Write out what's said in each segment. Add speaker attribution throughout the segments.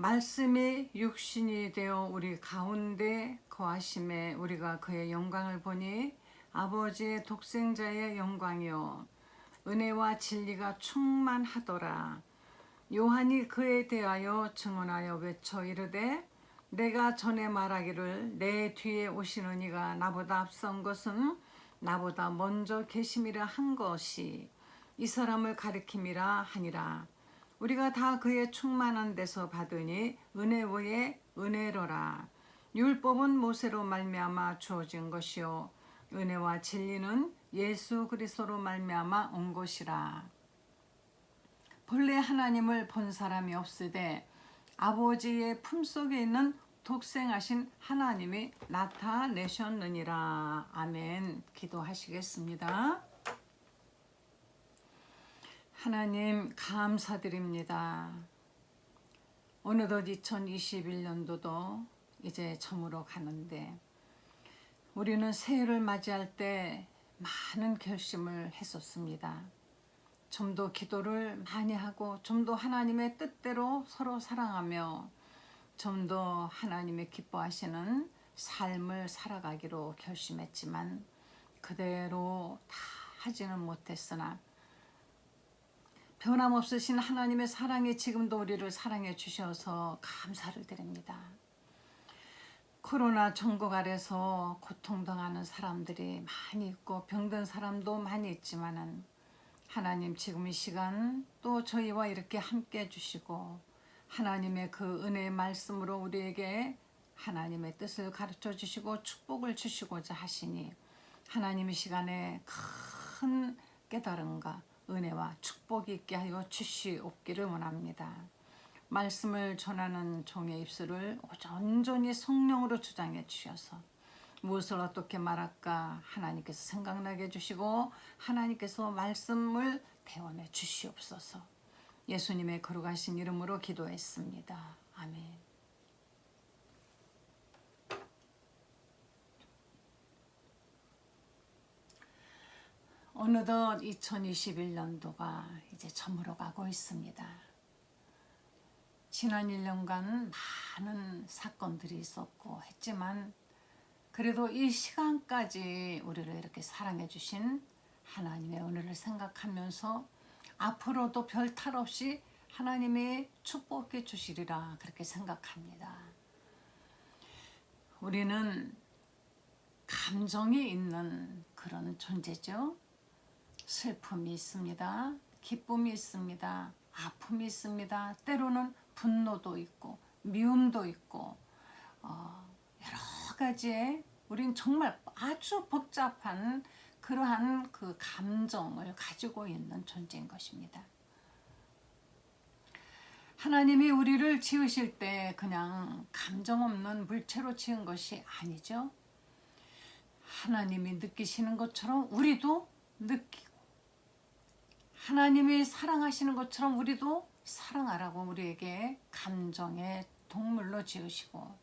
Speaker 1: 말씀이 육신이 되어 우리 가운데 거하심에 우리가 그의 영광을 보니 아버지의 독생자의 영광이요 은혜와 진리가 충만하더라. 요한이 그에 대하여 증언하여 외쳐 이르되 내가 전에 말하기를 내 뒤에 오시는 이가 나보다 앞선 것은 나보다 먼저 계심이라 한 것이 이 사람을 가리킴이라 하니라. 우리가 다 그의 충만한 데서 받으니 은혜 위에 은혜로라. 율법은 모세로 말미암아 주어진 것이요 은혜와 진리는 예수 그리스도로 말미암아 온 것이라. 본래 하나님을 본 사람이 없으되 아버지의 품속에 있는 독생하신 하나님이 나타내셨느니라. 아멘. 기도하시겠습니다. 하나님 감사드립니다. 어느덧 2021년도도 이제 저물어 가는데 우리는 새해를 맞이할 때 많은 결심을 했었습니다. 좀 더 기도를 많이 하고 좀 더 하나님의 뜻대로 서로 사랑하며 좀 더 하나님의 기뻐하시는 삶을 살아가기로 결심했지만 그대로 다 하지는 못했으나 변함없으신 하나님의 사랑이 지금도 우리를 사랑해 주셔서 감사를 드립니다. 코로나 전국 아래서 고통당하는 사람들이 많이 있고 병든 사람도 많이 있지만은 하나님 지금 이 시간 또 저희와 이렇게 함께 해주시고 하나님의 그 은혜의 말씀으로 우리에게 하나님의 뜻을 가르쳐 주시고 축복을 주시고자 하시니 하나님 이 시간에 큰 깨달음과 은혜와 축복이 있게 하여 주시옵기를 원합니다. 말씀을 전하는 종의 입술을 온전히 성령으로 주장해 주셔서 무엇을 어떻게 말할까 하나님께서 생각나게 해주시고 하나님께서 말씀을 대원해 주시옵소서. 예수님의 거룩하신 이름으로 기도했습니다. 아멘. 어느덧 2021년도가 이제 저물어 가고 있습니다. 지난 1년간 많은 사건들이 있었고 했지만 그래도 이 시간까지 우리를 이렇게 사랑해 주신 하나님의 은혜를 생각하면서 앞으로도 별 탈 없이 하나님의 축복해 주시리라 그렇게 생각합니다. 우리는 감정이 있는 그런 존재죠. 슬픔이 있습니다. 기쁨이 있습니다. 아픔이 있습니다. 때로는 분노도 있고 미움도 있고 여러 가지의 우린 정말 아주 복잡한 그러한 그 감정을 가지고 있는 존재인 것입니다. 하나님이 우리를 지으실 때 그냥 감정 없는 물체로 지은 것이 아니죠. 하나님이 느끼시는 것처럼 우리도 느끼고 하나님이 사랑하시는 것처럼 우리도 사랑하라고 우리에게 감정의 동물로 지으시고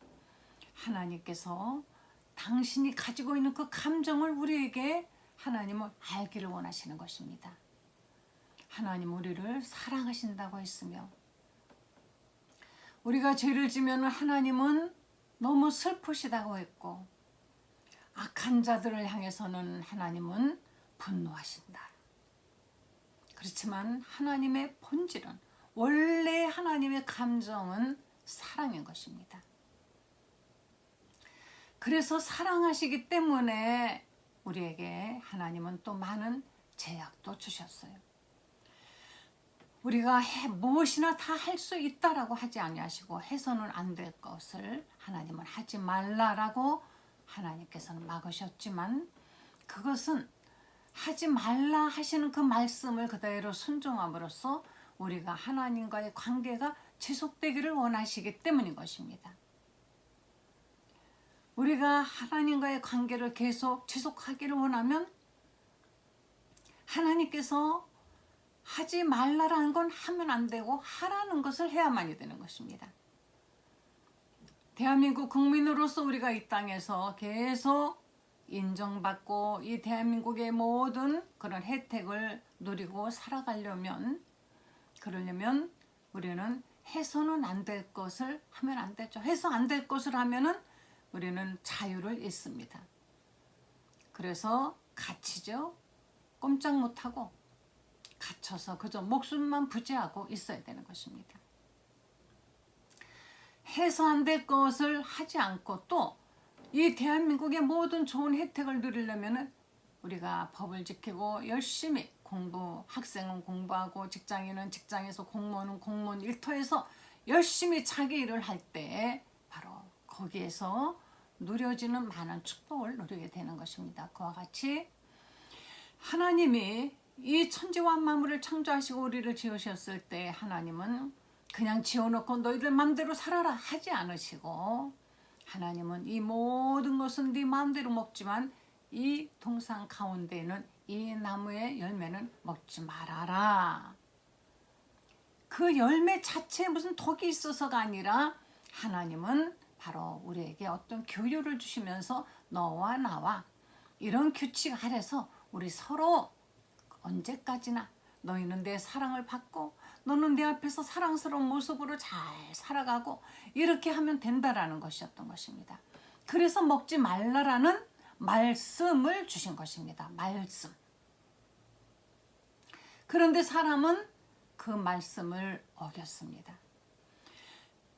Speaker 1: 하나님께서 당신이 가지고 있는 그 감정을 우리에게 하나님은 알기를 원하시는 것입니다. 하나님 우리를 사랑하신다고 했으며 우리가 죄를 지면 하나님은 너무 슬프시다고 했고 악한 자들을 향해서는 하나님은 분노하신다. 그렇지만 하나님의 본질은 원래 하나님의 감정은 사랑인 것입니다. 그래서 사랑하시기 때문에 우리에게 하나님은 또 많은 제약도 주셨어요. 우리가 무엇이나 다 할 수 있다라고 하지 아니하시고 해서는 안 될 것을 하나님은 하지 말라라고 하나님께서는 막으셨지만 그것은 하지 말라 하시는 그 말씀을 그대로 순종함으로써 우리가 하나님과의 관계가 지속되기를 원하시기 때문인 것입니다. 우리가 하나님과의 관계를 계속 지속하기를 원하면 하나님께서 하지 말라라는 건 하면 안 되고 하라는 것을 해야만이 되는 것입니다. 대한민국 국민으로서 우리가 이 땅에서 계속 인정받고 이 대한민국의 모든 그런 혜택을 누리고 살아가려면 그러려면 우리는 해서는 안 될 것을 하면 안 되죠. 해서 안 될 것을 하면은 우리는 자유를 잃습니다. 그래서 갇히죠. 꼼짝 못하고 갇혀서 그저 목숨만 부지하고 있어야 되는 것입니다. 해서 안 될 것을 하지 않고 또 이 대한민국의 모든 좋은 혜택을 누리려면 우리가 법을 지키고 열심히 학생은 공부하고 직장인은 직장에서 공무원은 공무원 일터에서 열심히 자기 일을 할 때 바로 거기에서 누려지는 많은 축복을 누리게 되는 것입니다. 그와 같이 하나님이 이 천지와 만물을 창조하시고 우리를 지으셨을 때 하나님은 그냥 지어놓고 너희들 맘대로 살아라 하지 않으시고 하나님은 이 모든 것은 네 마음대로 먹지만 이 동산 가운데는 이 나무의 열매는 먹지 말아라. 그 열매 자체에 무슨 덕이 있어서가 아니라 하나님은 바로 우리에게 어떤 교류를 주시면서 너와 나와 이런 규칙 아래서 우리 서로 언제까지나 너희는 내 사랑을 받고 너는 내 앞에서 사랑스러운 모습으로 잘 살아가고 이렇게 하면 된다라는 것이었던 것입니다. 그래서 먹지 말라라는 말씀을 주신 것입니다. 말씀. 그런데 사람은 그 말씀을 어겼습니다.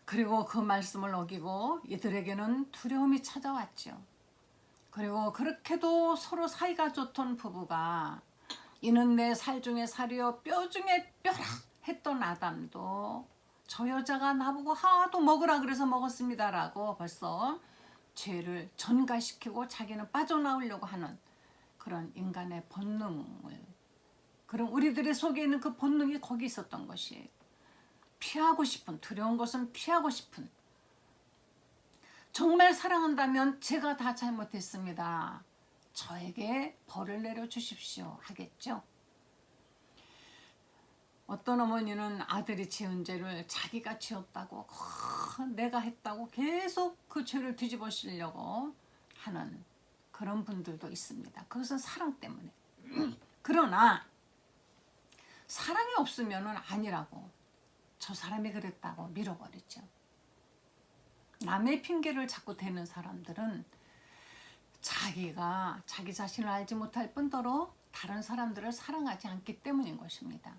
Speaker 1: 그리고 그 말씀을 어기고 이들에게는 두려움이 찾아왔죠. 그리고 그렇게도 서로 사이가 좋던 부부가 이는 내 살 중에 살이요 뼈 중에 뼈라 했던 아담도 저 여자가 나보고 하도 먹으라 그래서 먹었습니다라고 벌써 죄를 전가시키고 자기는 빠져나오려고 하는 그런 인간의 본능을, 그럼 우리들의 속에 있는 그 본능이 거기 있었던 것이 피하고 싶은, 두려운 것은 피하고 싶은, 정말 사랑한다면 제가 다 잘못했습니다, 저에게 벌을 내려주십시오 하겠죠. 어떤 어머니는 아들이 지은 죄를 자기가 지었다고 내가 했다고 계속 그 죄를 뒤집어 씌려고 하는 그런 분들도 있습니다. 그것은 사랑 때문에. 그러나 사랑이 없으면 아니라고 저 사람이 그랬다고 밀어버리죠. 남의 핑계를 자꾸 대는 사람들은 자기가 자기 자신을 알지 못할 뿐더러 다른 사람들을 사랑하지 않기 때문인 것입니다.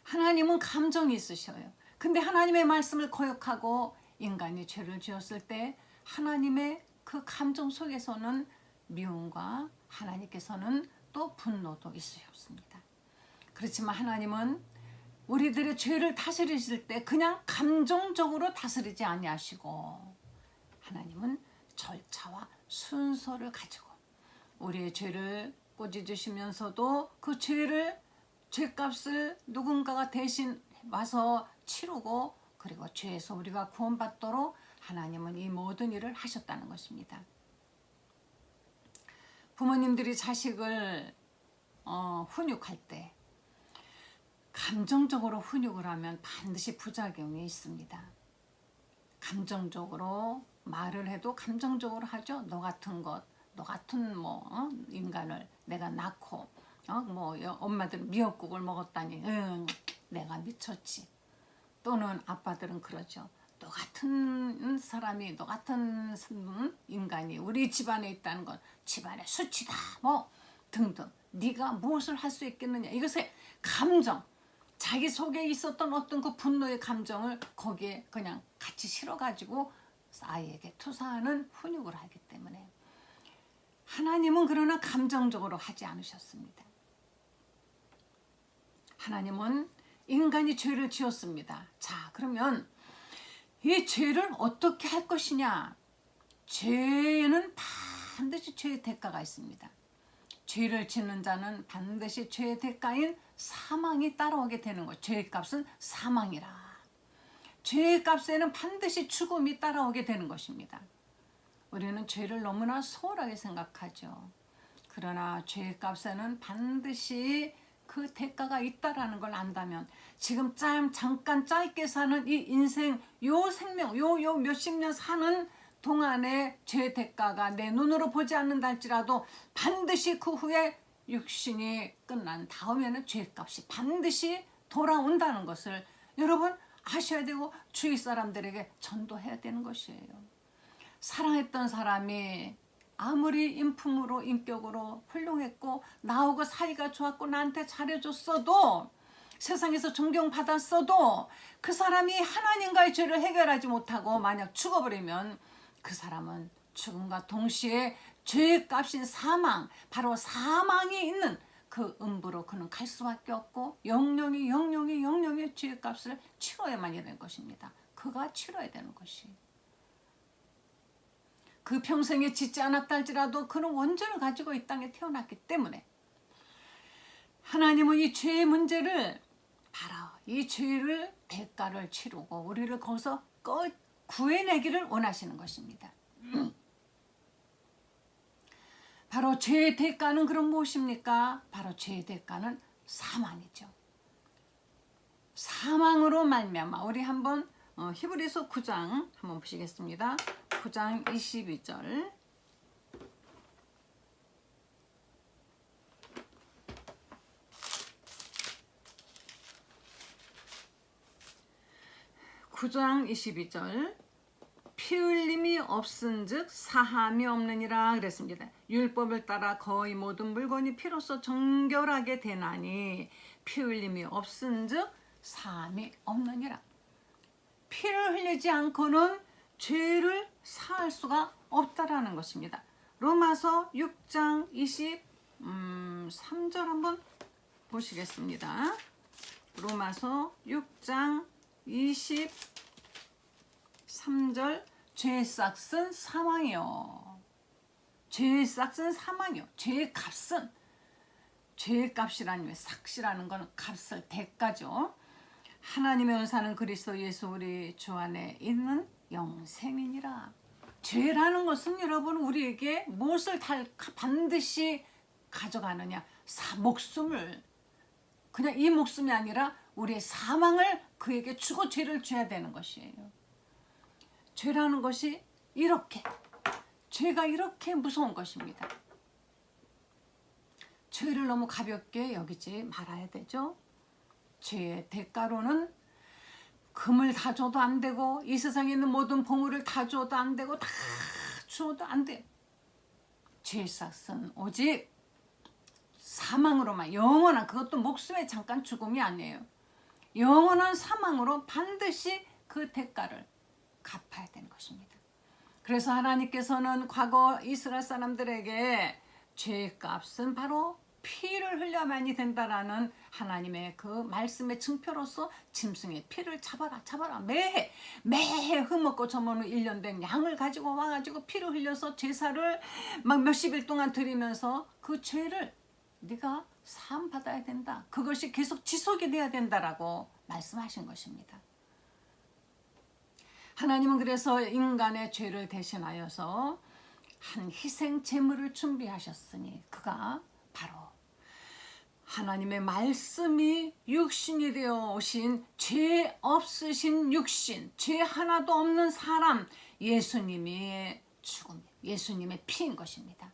Speaker 1: 하나님은 감정이 있으셔요. 근데 하나님의 말씀을 거역하고 인간이 죄를 지었을 때 하나님의 그 감정 속에서는 미움과 하나님께서는 또 분노도 있으셨습니다. 그렇지만 하나님은 우리들의 죄를 다스리실 때 그냥 감정적으로 다스리지 아니하시고 하나님은 절차와 순서를 가지고 우리의 죄를 꾸짖으시면서도 그 죄값을 누군가가 대신 와서 치르고 그리고 죄에서 우리가 구원받도록 하나님은 이 모든 일을 하셨다는 것입니다. 부모님들이 자식을 훈육할 때 감정적으로 훈육을 하면 반드시 부작용이 있습니다. 감정적으로 말을 해도 감정적으로 하죠. 너 같은 것, 너 같은 인간을 내가 낳고 엄마들은 미역국을 먹었다니 내가 미쳤지. 또는 아빠들은 그러죠. 너 같은 사람이, 너 같은 인간이 우리 집안에 있다는 건 집안의 수치다 등등. 네가 무엇을 할 수 있겠느냐. 이것의 감정, 자기 속에 있었던 어떤 그 분노의 감정을 거기에 그냥 같이 실어가지고 아이에게 투사하는 훈육을 하기 때문에 하나님은 그러나 감정적으로 하지 않으셨습니다. 하나님은 인간이 죄를 지었습니다. 자, 그러면 이 죄를 어떻게 할 것이냐? 죄는 반드시 죄의 대가가 있습니다. 죄를 짓는 자는 반드시 죄의 대가인 사망이 따라오게 되는 것. 죄의 값은 사망이라. 죄의 값에는 반드시 죽음이 따라오게 되는 것입니다. 우리는 죄를 너무나 소홀하게 생각하죠. 그러나 죄의 값에는 반드시 그 대가가 있다라는 걸 안다면 지금 잠깐 짧게 사는 이 인생, 요 생명, 요 몇십 년 사는 동안의 죄의 대가가 내 눈으로 보지 않는다 할지라도 반드시 그 후에 육신이 끝난 다음에는 죄값이 반드시 돌아온다는 것을 여러분 아셔야 되고 주위 사람들에게 전도해야 되는 것이에요. 사랑했던 사람이 아무리 인품으로 인격으로 훌륭했고 나하고 사이가 좋았고 나한테 잘해줬어도 세상에서 존경받았어도 그 사람이 하나님과의 죄를 해결하지 못하고 만약 죽어버리면 그 사람은 죽음과 동시에 죄의 값인 사망, 바로 사망이 있는 그 음부로 그는 갈 수밖에 없고 영영의 죄의 값을 치러야만 되는 것입니다. 그가 치러야 되는 것이. 그 평생에 짓지 않았다 할지라도 그는 원죄를 가지고 이 땅에 태어났기 때문에 하나님은 이 죄의 문제를 바로 이 죄를 대가를 치르고 우리를 거기서 구해내기를 원하시는 것입니다. 바로 죄의 대가는 그럼 무엇입니까? 바로 죄의 대가는 사망이죠. 사망으로 말미암아. 우리 한번 히브리서 9장 한번 보시겠습니다. 9장 22절. (9장 22절) 피 흘림이 없은즉 사함이 없느니라 그랬습니다. 율법을 따라 거의 모든 물건이 피로써 정결하게 되나니 피 흘림이 없은즉 사함이 없느니라. 피를 흘리지 않고는 죄를 사할 수가 없다라는 것입니다. 로마서 6장 23절 한번 보시겠습니다. 로마서 6장 23절 죄의 싹은 사망이요. 죄의 싹은 사망이요. 죄의 값은 죄의 값이라니 삭시라는 건 값을 대가죠. 하나님의 은사는 그리스도 예수 우리 주 안에 있는 영생이니라. 죄라는 것은 여러분 우리에게 무엇을 반드시 가져가느냐? 목숨을. 그냥 이 목숨이 아니라 우리의 사망을 그에게 주고 죄를 져야 되는 것이에요. 죄라는 것이 이렇게, 죄가 이렇게 무서운 것입니다. 죄를 너무 가볍게 여기지 말아야 되죠. 죄의 대가로는 금을 다 줘도 안 되고 이 세상에 있는 모든 보물을 다 줘도 안 되고 다 줘도 안 돼요. 죄의 싹은 오직 사망으로만, 영원한, 그것도 목숨의 잠깐 죽음이 아니에요. 영원한 사망으로 반드시 그 대가를 갚아야 되는 것입니다. 그래서 하나님께서는 과거 이스라엘 사람들에게 죄의 값은 바로 피를 흘려야만이 된다라는 하나님의 그 말씀의 증표로서 짐승의 피를 잡아라 매해 흠없고 저물고 1년 된 양을 가지고 와가지고 피를 흘려서 제사를 막 몇십일 동안 드리면서 그 죄를 네가 사함 받아야 된다. 그것이 계속 지속이 돼야 된다라고 말씀하신 것입니다. 하나님은 그래서 인간의 죄를 대신하여서 한 희생 제물을 준비하셨으니 그가 바로 하나님의 말씀이 육신이 되어 오신 죄 없으신 육신, 죄 하나도 없는 사람 예수님의 죽음, 예수님의 피인 것입니다.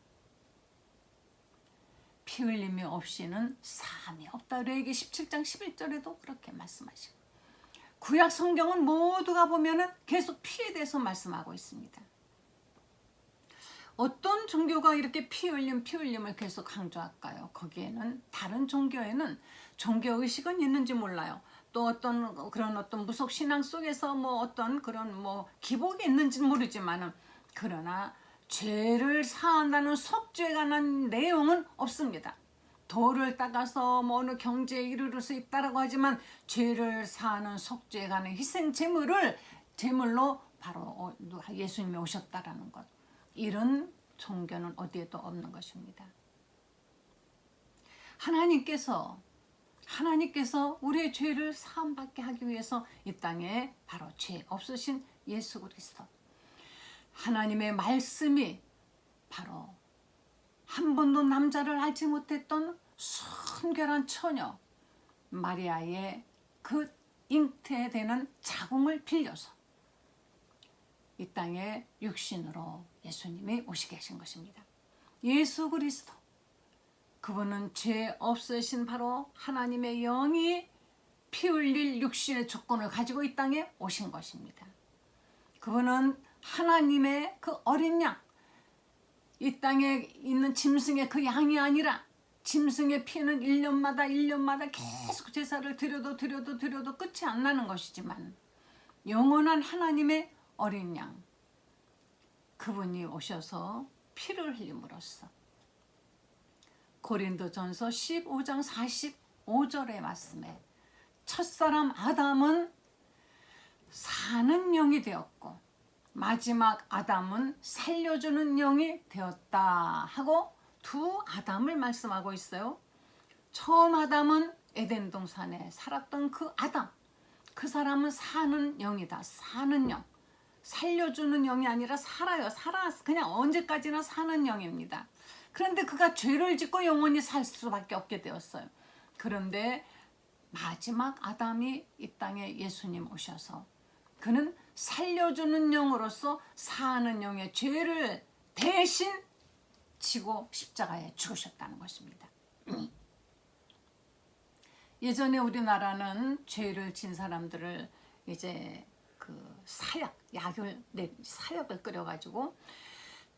Speaker 1: 피 흘림이 없이는 사함이 없다. 레위기 17장 11절에도 그렇게 말씀하시고 구약 성경은 모두가 보면은 계속 피에 대해서 말씀하고 있습니다. 어떤 종교가 이렇게 피 흘림을 계속 강조할까요? 거기에는 다른 종교에는 종교 의식은 있는지 몰라요. 또 어떤 무속 신앙 속에서 어떤 그런 기복이 있는지는 모르지만은 그러나 죄를 사한다는 속죄에 관한 내용은 없습니다. 돌을 닦아서 어느 경지에 이르를 수 있다라고 하지만 죄를 사하는 속죄에 관한 희생 제물로 바로 예수님이 오셨다라는 것. 이런 종교는 어디에도 없는 것입니다. 하나님께서 우리의 죄를 사함받게 하기 위해서 이 땅에 바로 죄 없으신 예수 그리스도, 하나님의 말씀이 바로 한 번도 남자를 알지 못했던 순결한 처녀 마리아의 그 잉태되는 자궁을 빌려서 이 땅에 육신으로 예수님이 오시게 하신 것입니다. 예수 그리스도, 그분은 죄 없으신 바로 하나님의 영이 피 흘릴 육신의 조건을 가지고 이 땅에 오신 것입니다. 그분은 하나님의 그 어린 양, 이 땅에 있는 짐승의 그 양이 아니라 짐승의 피는 1년마다 계속 제사를 드려도 끝이 안 나는 것이지만 영원한 하나님의 어린 양, 그분이 오셔서 피를 흘림으로써 고린도전서 15장 45절의 말씀에 첫사람 아담은 사는 영이 되었고 마지막 아담은 살려주는 영이 되었다 하고 두 아담을 말씀하고 있어요. 처음 아담은 에덴 동산에 살았던 그 아담, 그 사람은 사는 영이다. 사는 영, 살려주는 영이 아니라 살아요. 그냥 언제까지나 사는 영입니다. 그런데 그가 죄를 짓고 영원히 살 수밖에 없게 되었어요. 그런데 마지막 아담이 이 땅에 예수님 오셔서 그는 살려주는 영으로서 사는 영의 죄를 대신 지고 십자가에 죽으셨다는 것입니다. 예전에 우리나라는 죄를 진 사람들을 이제 그 사약을 끓여가지고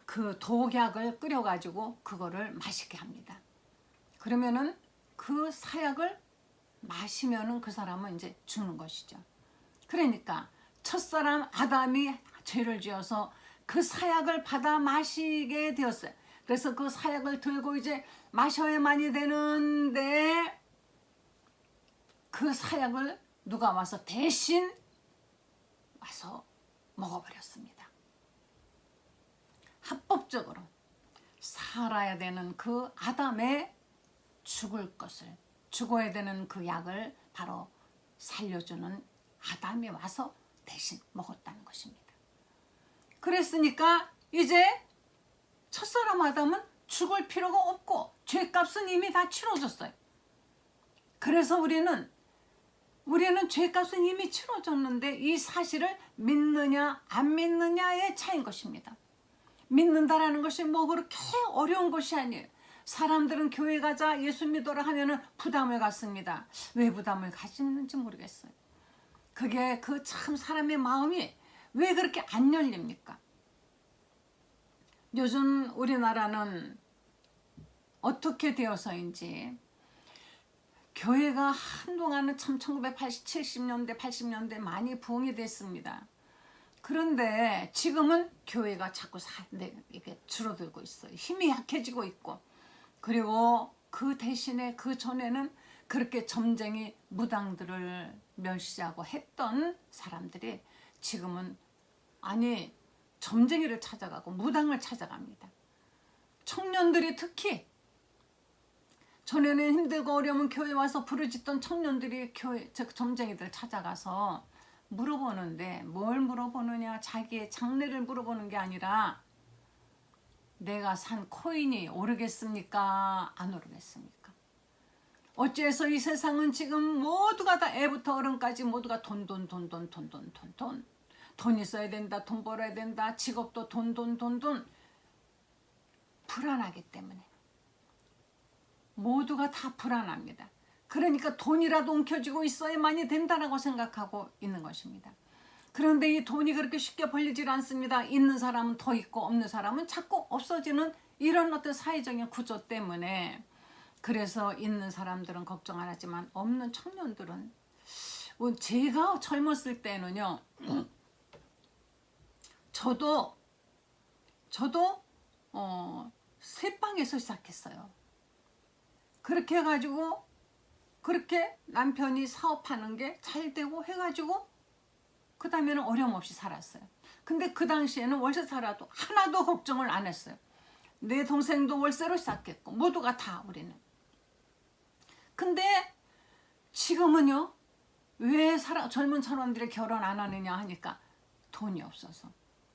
Speaker 1: 그 독약을 끓여가지고 그거를 마시게 합니다. 그러면은 그 사약을 마시면은 그 사람은 이제 죽는 것이죠. 그러니까 첫사람 아담이 죄를 지어서 그 사약을 받아 마시게 되었어요. 그래서 그 사약을 들고 이제 마셔야만이 되는데 그 사약을 누가 와서 대신 와서 먹어버렸습니다. 합법적으로 살아야 되는 그 아담의 죽어야 되는 그 약을 바로 살려주는 아담이 와서 대신 먹었다는 것입니다. 그랬으니까 이제 첫사람 아담은 죽을 필요가 없고 죄값은 이미 다 치러졌어요. 그래서 우리는 죄값은 이미 치러졌는데 이 사실을 믿느냐 안 믿느냐의 차이인 것입니다. 믿는다라는 것이 뭐 그렇게 어려운 것이 아니에요. 사람들은 교회 가자 예수 믿어라 하면은 부담을 갖습니다. 왜 부담을 가지는지 모르겠어요. 그게 그 참 사람의 마음이 왜 그렇게 안 열립니까? 요즘 우리나라는 어떻게 되어서인지 교회가 한동안은 참 1970년대 80년대 많이 부흥이 됐습니다. 그런데 지금은 교회가 자꾸 이게 줄어들고 있어요. 힘이 약해지고 있고, 그리고 그 대신에 그 전에는 그렇게 점쟁이 무당들을 멸시하고 했던 사람들이 지금은 점쟁이를 찾아가고 무당을 찾아갑니다. 청년들이 특히 전에는 힘들고 어려우면 교회 와서 부르짖던 청년들이 점쟁이들 찾아가서 물어보는데 뭘 물어보느냐, 자기의 장래를 물어보는 게 아니라 내가 산 코인이 오르겠습니까? 안 오르겠습니까? 어째서 이 세상은 지금 모두가 다 애부터 어른까지 모두가 돈 있어야 된다, 돈 벌어야 된다, 직업도 돈 불안하기 때문에 모두가 다 불안합니다. 그러니까 돈이라도 움켜쥐고 있어야만이 된다라고 생각하고 있는 것입니다. 그런데 이 돈이 그렇게 쉽게 벌리질 않습니다. 있는 사람은 더 있고 없는 사람은 자꾸 없어지는 이런 어떤 사회적인 구조 때문에, 그래서 있는 사람들은 걱정 안 하지만 없는 청년들은, 제가 젊었을 때는요, 저도 새빵에서 시작했어요. 그렇게 해가지고 그렇게 남편이 사업하는 게 잘 되고 해가지고 그 다음에는 어려움 없이 살았어요. 근데 그 당시에는 월세 살아도 하나도 걱정을 안 했어요. 내 동생도 월세로 시작했고 모두가 다 우리는. 근데 지금은요, 왜 젊은 사람들이 결혼 안 하느냐 하니까 돈이 없어서.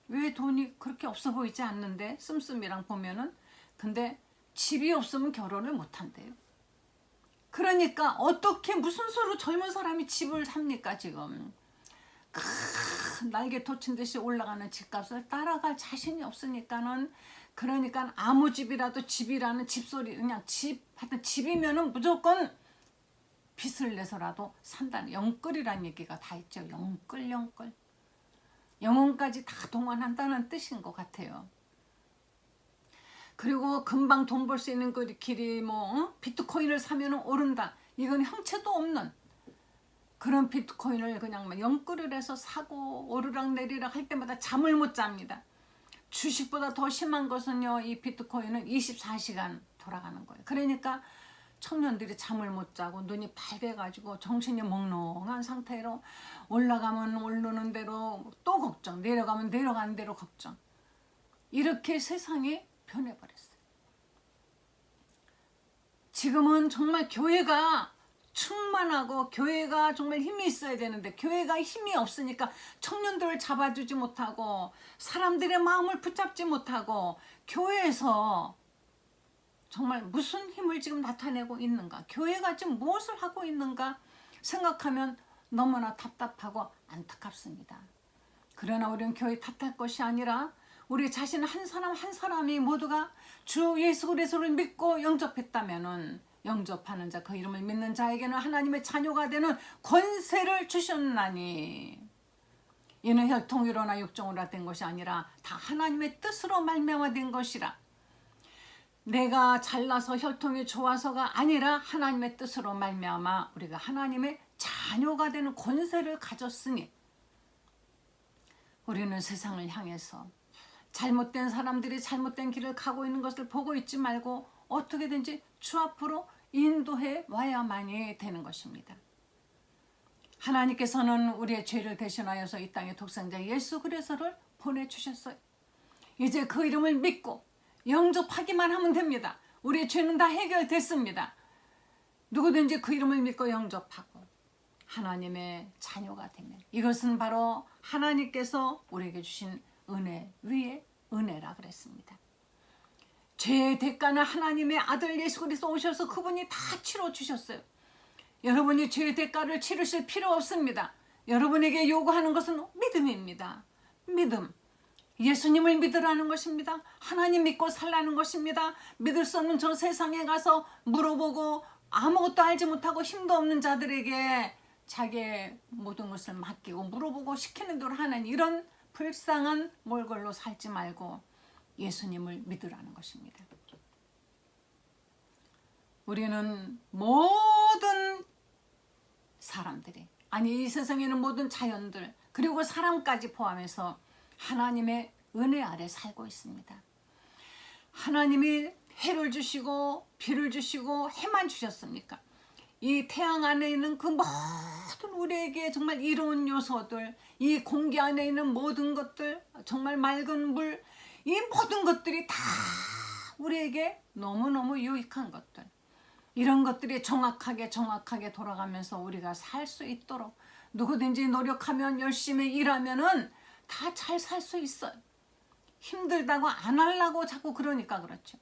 Speaker 1: 왜 돈이 그렇게 없어 보이지 않는데 씀씀이랑 보면은. 근데 집이 없으면 결혼을 못 한대요. 그러니까 어떻게 무슨 수로 젊은 사람이 집을 삽니까 지금. 날개 돋친 듯이 올라가는 집값을 따라갈 자신이 없으니까는, 그러니까 아무 집이라도 집이라는 집소리, 그냥 하여튼 집이면은 무조건 빚을 내서라도 산다는 영끌이란 얘기가 다 있죠. 영끌. 영혼까지 다 동원한다는 뜻인 것 같아요. 그리고 금방 돈 벌 수 있는 그 길이 비트코인을 사면 오른다. 이건 형체도 없는 그런 비트코인을 그냥 막 영끌을 해서 사고 오르락 내리락 할 때마다 잠을 못 잡니다. 주식보다 더 심한 것은요, 이 비트코인은 24시간 돌아가는 거예요. 그러니까 청년들이 잠을 못 자고 눈이 빨개가지고 정신이 몽롱한 상태로 올라가면 오르는 대로 또 걱정, 내려가면 내려가는 대로 걱정. 이렇게 세상이 변해버렸어요. 지금은 정말 교회가 충만하고 교회가 정말 힘이 있어야 되는데 교회가 힘이 없으니까 청년들을 잡아주지 못하고 사람들의 마음을 붙잡지 못하고 교회에서 정말 무슨 힘을 지금 나타내고 있는가, 교회가 지금 무엇을 하고 있는가 생각하면 너무나 답답하고 안타깝습니다. 그러나 우리는 교회 탓할 것이 아니라 우리 자신 한 사람 한 사람이 모두가 주 예수 그리스도를 믿고 영접했다면은 영접하는 자, 그 이름을 믿는 자에게는 하나님의 자녀가 되는 권세를 주셨나니 이는 혈통으로나 육정으로나 된 것이 아니라 다 하나님의 뜻으로 말미암아 된 것이라. 내가 잘나서 혈통이 좋아서가 아니라 하나님의 뜻으로 말미암아 우리가 하나님의 자녀가 되는 권세를 가졌으니 우리는 세상을 향해서 잘못된 사람들이 잘못된 길을 가고 있는 것을 보고 있지 말고 어떻게든지 주 앞으로 인도해 와야만이 되는 것입니다. 하나님께서는 우리의 죄를 대신하여서 이 땅에 독생자 예수 그리스도를 보내주셨어요. 이제 그 이름을 믿고 영접하기만 하면 됩니다. 우리의 죄는 다 해결됐습니다. 누구든지 그 이름을 믿고 영접하고 하나님의 자녀가 되면 이것은 바로 하나님께서 우리에게 주신 은혜 위에 은혜라 그랬습니다. 죄의 대가는 하나님의 아들 예수 그리스도 오셔서 그분이 다 치러주셨어요. 여러분이 죄의 대가를 치르실 필요 없습니다. 여러분에게 요구하는 것은 믿음입니다. 믿음. 예수님을 믿으라는 것입니다. 하나님 믿고 살라는 것입니다. 믿을 수 없는 저 세상에 가서 물어보고 아무것도 알지 못하고 힘도 없는 자들에게 자기의 모든 것을 맡기고 물어보고 시키는 대로 하는 이런 불쌍한 몰골로 살지 말고 예수님을 믿으라는 것입니다. 우리는 모든 사람들이, 아니 이 세상에는 모든 자연들 그리고 사람까지 포함해서 하나님의 은혜 아래 살고 있습니다. 하나님이 해를 주시고 비를 주시고 해만 주셨습니까? 이 태양 안에 있는 그 모든 우리에게 정말 이로운 요소들, 이 공기 안에 있는 모든 것들, 정말 맑은 물, 이 모든 것들이 다 우리에게 너무너무 유익한 것들, 이런 것들이 정확하게 돌아가면서 우리가 살 수 있도록 누구든지 노력하면 열심히 일하면은 다 잘 살 수 있어요. 힘들다고 안 하려고 자꾸 그러니까 그렇죠.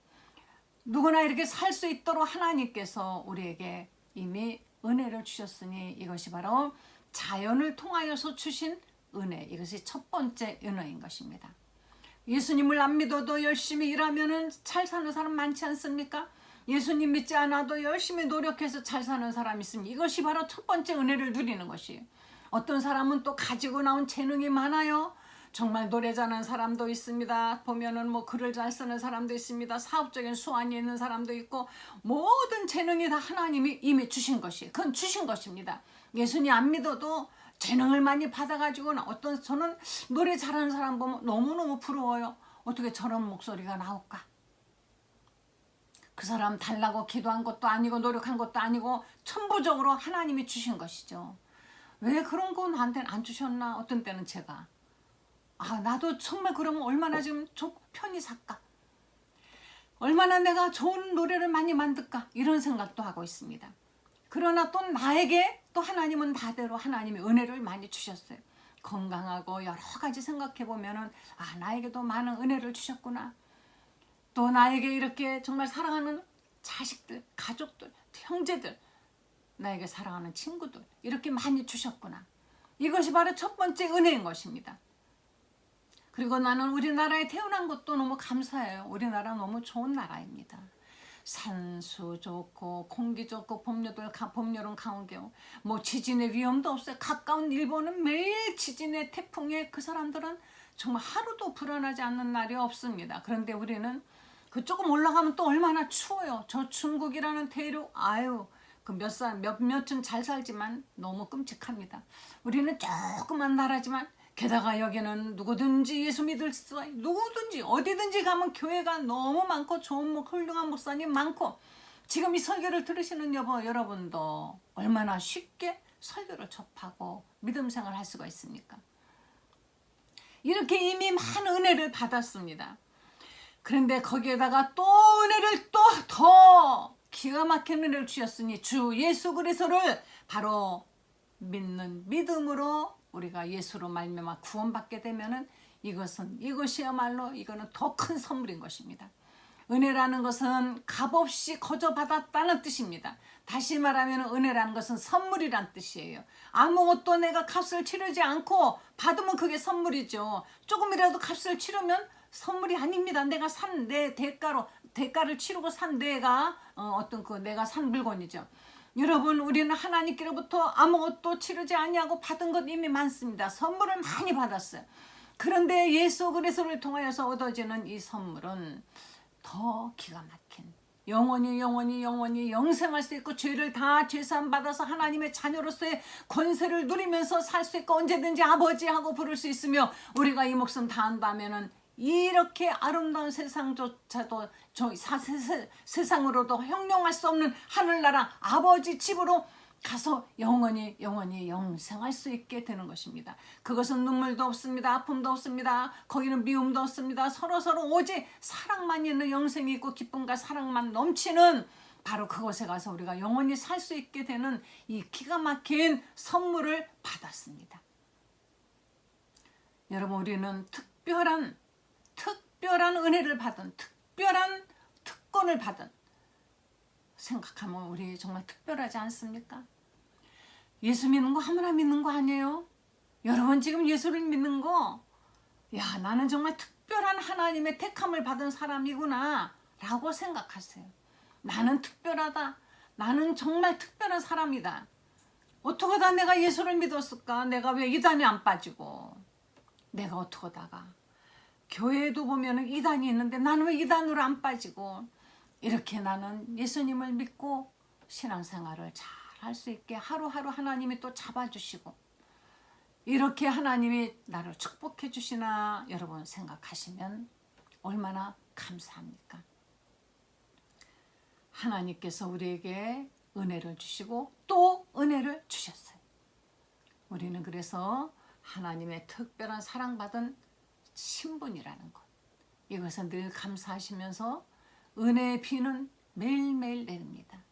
Speaker 1: 누구나 이렇게 살 수 있도록 하나님께서 우리에게 이미 은혜를 주셨으니 이것이 바로 자연을 통하여서 주신 은혜, 이것이 첫 번째 은혜인 것입니다. 예수님을 안 믿어도 열심히 일하면 잘 사는 사람 많지 않습니까? 예수님 믿지 않아도 열심히 노력해서 잘 사는 사람이 있으니 이것이 바로 첫 번째 은혜를 누리는 것이에요. 어떤 사람은 또 가지고 나온 재능이 많아요. 정말 노래 잘하는 사람도 있습니다. 보면은 뭐 글을 잘 쓰는 사람도 있습니다. 사업적인 수완이 있는 사람도 있고 모든 재능이 다 하나님이 이미 주신 것이, 그건 주신 것입니다. 예수님 안 믿어도 재능을 많이 받아가지고는 어떤, 저는 노래 잘하는 사람 보면 너무너무 부러워요. 어떻게 저런 목소리가 나올까? 그 사람 달라고 기도한 것도 아니고 노력한 것도 아니고 천부적으로 하나님이 주신 것이죠. 왜 그런 거 나한테는 안 주셨나? 어떤 때는 제가 나도 정말 그러면 얼마나 지금 편히 살까? 얼마나 내가 좋은 노래를 많이 만들까? 이런 생각도 하고 있습니다. 그러나 또 나에게 또 하나님은 나대로 하나님의 은혜를 많이 주셨어요. 건강하고 여러 가지 생각해 보면은 나에게도 많은 은혜를 주셨구나. 또 나에게 이렇게 정말 사랑하는 자식들, 가족들, 형제들, 나에게 사랑하는 친구들 이렇게 많이 주셨구나. 이것이 바로 첫 번째 은혜인 것입니다. 그리고 나는 우리나라에 태어난 것도 너무 감사해요. 우리나라 너무 좋은 나라입니다. 산수 좋고 공기 좋고 봄여름 강원경 뭐 지진의 위험도 없어요. 가까운 일본은 매일 지진의 태풍에 그 사람들은 정말 하루도 불안하지 않는 날이 없습니다. 그런데 우리는 그 조금 올라가면 또 얼마나 추워요. 저 중국이라는 대륙 그 몇몇은 잘 살지만 너무 끔찍합니다. 우리는 조그만 나라지만 게다가 여기는 누구든지 예수 믿을 수 누구든지 어디든지 가면 교회가 너무 많고 좋은 훌륭한 목사님 많고 지금 이 설교를 들으시는 여러분도 얼마나 쉽게 설교를 접하고 믿음 생활할 수가 있습니까? 이렇게 이미 많은 은혜를 받았습니다. 그런데 거기에다가 또 은혜를 또 더 기가 막힌 은혜를 주셨으니 주 예수 그리스도를 바로 믿는 믿음으로 우리가 예수로 말미암아 구원받게 되면은 이것이야말로 이거는 더 큰 선물인 것입니다. 은혜라는 것은 값없이 거저 받았다는 뜻입니다. 다시 말하면 은혜라는 것은 선물이란 뜻이에요. 아무것도 내가 값을 치르지 않고 받으면 그게 선물이죠. 조금이라도 값을 치르면 선물이 아닙니다. 내가 산 내 대가를 치르고 산 내가 내가 산 물건이죠. 여러분 우리는 하나님께로부터 아무것도 치르지 아니하고 받은 것 이미 많습니다. 선물을 많이 받았어요. 그런데 예수 그리스도를 통하여서 얻어지는 이 선물은 더 기가 막힌 영원히 영생할 수 있고 죄를 다 죄사함 받아서 하나님의 자녀로서의 권세를 누리면서 살 수 있고 언제든지 아버지하고 부를 수 있으며 우리가 이 목숨 다한다면은 이렇게 아름다운 세상조차도 세상으로도 형용할 수 없는 하늘나라 아버지 집으로 가서 영원히 영생할 수 있게 되는 것입니다. 그것은 눈물도 없습니다. 아픔도 없습니다. 거기는 미움도 없습니다. 서로 오직 사랑만 있는 영생이 있고 기쁨과 사랑만 넘치는 바로 그곳에 가서 우리가 영원히 살 수 있게 되는 이 기가 막힌 선물을 받았습니다. 여러분 우리는 특별한 은혜를 받은 특별한 특권을 받은 생각하면 우리 정말 특별하지 않습니까? 예수 믿는 거 아무나 믿는 거 아니에요? 여러분 지금 예수를 믿는 거 나는 정말 특별한 하나님의 택함을 받은 사람이구나 라고 생각하세요. 나는 특별하다. 나는 정말 특별한 사람이다. 어떻게 하다 내가 예수를 믿었을까? 내가 왜 이단에 안 빠지고 내가 어떻게 하다가 교회에도 보면 이단이 있는데 나는 왜 이단으로 안 빠지고 이렇게 나는 예수님을 믿고 신앙생활을 잘 할 수 있게 하루하루 하나님이 또 잡아주시고 이렇게 하나님이 나를 축복해 주시나 여러분 생각하시면 얼마나 감사합니까? 하나님께서 우리에게 은혜를 주시고 또 은혜를 주셨어요. 우리는 그래서 하나님의 특별한 사랑받은 신분이라는 것 이것은 늘 감사하시면서 은혜의 비는 매일매일 내립니다.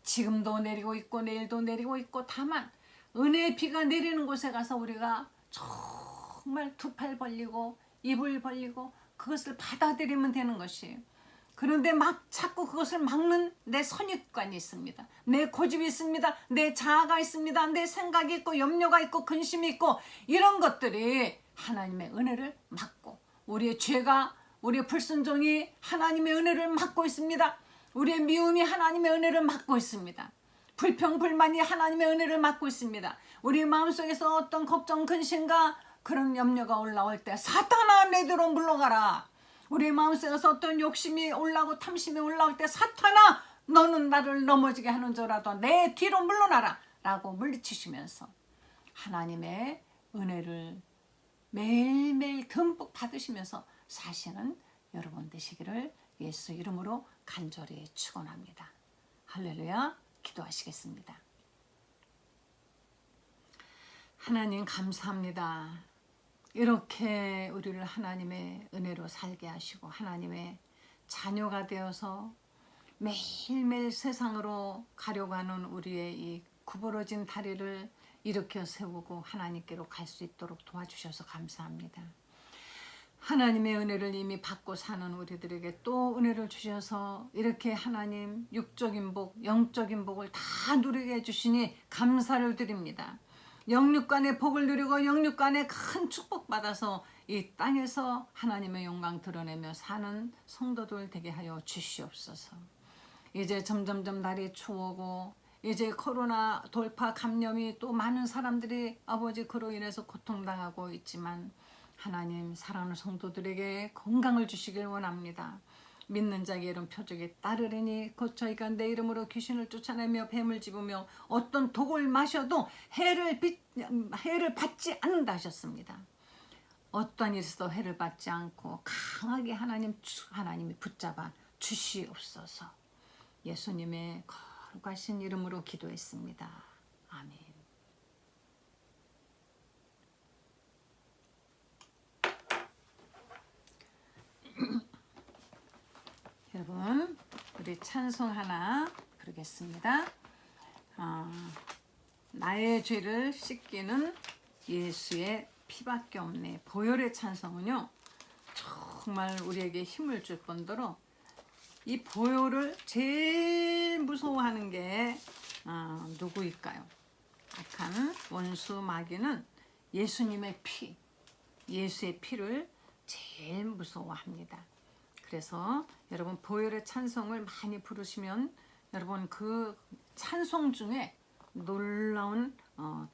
Speaker 1: 지금도 내리고 있고 내일도 내리고 있고 다만 은혜의 비가 내리는 곳에 가서 우리가 정말 두 팔 벌리고 입을 벌리고 그것을 받아들이면 되는 것이에요. 그런데 막 자꾸 그것을 막는 내 선입관이 있습니다. 내 고집이 있습니다. 내 자아가 있습니다. 내 생각이 있고 염려가 있고 근심이 있고 이런 것들이 하나님의 은혜를 막고 우리의 죄가 우리의 불순종이 하나님의 은혜를 막고 있습니다. 우리의 미움이 하나님의 은혜를 막고 있습니다. 불평 불만이 하나님의 은혜를 막고 있습니다. 우리 마음속에서 어떤 걱정 근심과 그런 염려가 올라올 때 사탄아 내 뒤로 물러가라. 우리 마음속에서 어떤 욕심이 올라오고 탐심이 올라올 때 사탄아 너는 나를 넘어지게 하는 자라도 내 뒤로 물러나라 라고 물리치시면서 하나님의 은혜를 매일매일 듬뿍 받으시면서 사시는 여러분 되시기를 예수 이름으로 간절히 축원합니다. 할렐루야. 기도하시겠습니다. 하나님 감사합니다. 이렇게 우리를 하나님의 은혜로 살게 하시고 하나님의 자녀가 되어서 매일매일 세상으로 가려고 하는 우리의 이 구부러진 다리를 일으켜 세우고 하나님께로 갈 수 있도록 도와주셔서 감사합니다. 하나님의 은혜를 이미 받고 사는 우리들에게 또 은혜를 주셔서 이렇게 하나님 육적인 복, 영적인 복을 다 누리게 해주시니 감사를 드립니다. 영육간의 복을 누리고 영육간의 큰 축복 받아서 이 땅에서 하나님의 영광 드러내며 사는 성도들 되게 하여 주시옵소서. 이제 점점점 날이 추우고 이제 코로나 돌파 감염이 또 많은 사람들이 아버지 그로 인해서 고통당하고 있지만 하나님 사랑하는 성도들에게 건강을 주시길 원합니다. 믿는 자에게 이런 표적이 따르리니 곧 저희가 내 이름으로 귀신을 쫓아내며 뱀을 집으며 어떤 독을 마셔도 해를 받지 않는다 하셨습니다. 어떤 일에서도 해를 받지 않고 강하게 하나님이 붙잡아 주시옵소서. 예수님의 거룩하신 이름으로 기도했습니다. 아멘. 여러분 우리 찬송 하나 부르겠습니다. 나의 죄를 씻기는 예수의 피밖에 없네. 보혈의 찬송은요 정말 우리에게 힘을 줄 뿐더러 이 보혈을 제일 무서워하는 게 누구일까요? 악한 원수 마귀는 예수님의 피, 예수의 피를 제일 무서워합니다. 그래서 여러분 보혈의 찬송을 많이 부르시면 여러분 그 찬송 중에 놀라운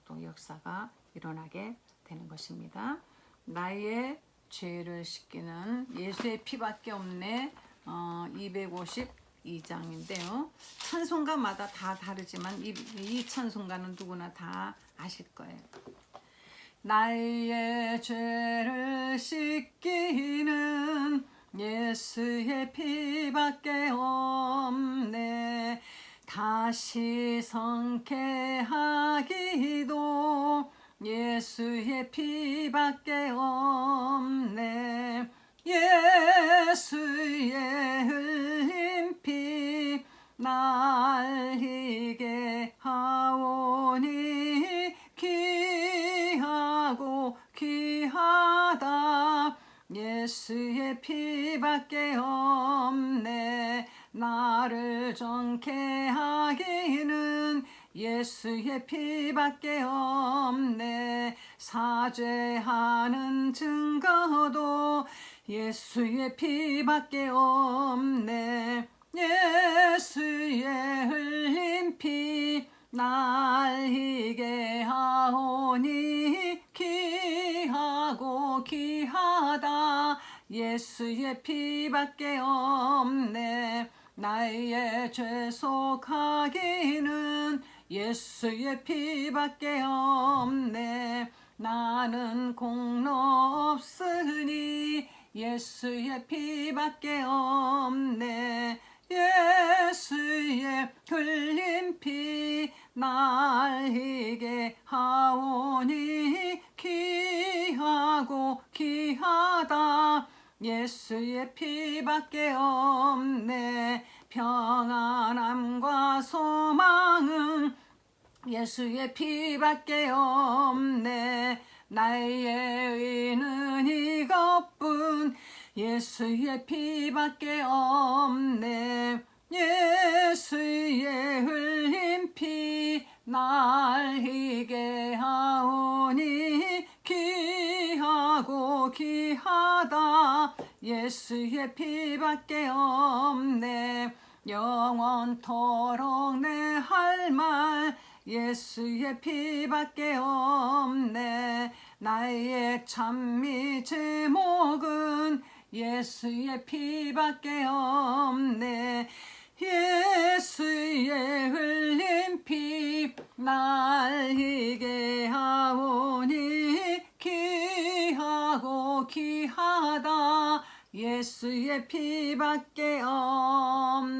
Speaker 1: 또 역사가 일어나게 되는 것입니다. 나의 죄를 씻기는 예수의 피밖에 없네. 252장인데요. 찬송가마다 다 다르지만 이 찬송가는 누구나 다 아실 거예요. 나의 죄를 씻기는 예수의 피밖에 없네. 다시 성케 하기도 예수의 피밖에 없네. 예수의 흘린 피 날 희게 하오니 귀하고 귀하다. 예수의 피밖에 없네. 나를 정케 하기는 예수의 피밖에 없네. 사죄하는 증거도 예수의 피밖에 없네. 예수의 흘린 피 날 희게 하오니 귀하고 귀하다. 예수의 피밖에 없네. 나의 죄 속하기는 예수의 피밖에 없네. 나는 공로 없으니 예수의 피밖에 없네. 예수의 흘린 피 날 희게 하오니 귀하고 귀하다. 예수의 피밖에 없네. 평안함과 소망은 예수의 피밖에 없네. 나의 의는 이것뿐 예수의 피밖에 없네. 예수의 흘린 피 날 희게 하오니 귀하고 귀하다. 예수의 피밖에 없네. 영원토록 내 할 말 예수의 피밖에 없네. 나의 찬미 제목은 예수의 피밖에 없네. 예수의 흘린 피 날 희게 하오니 귀하고 귀하다. 예수의 피밖에 없네.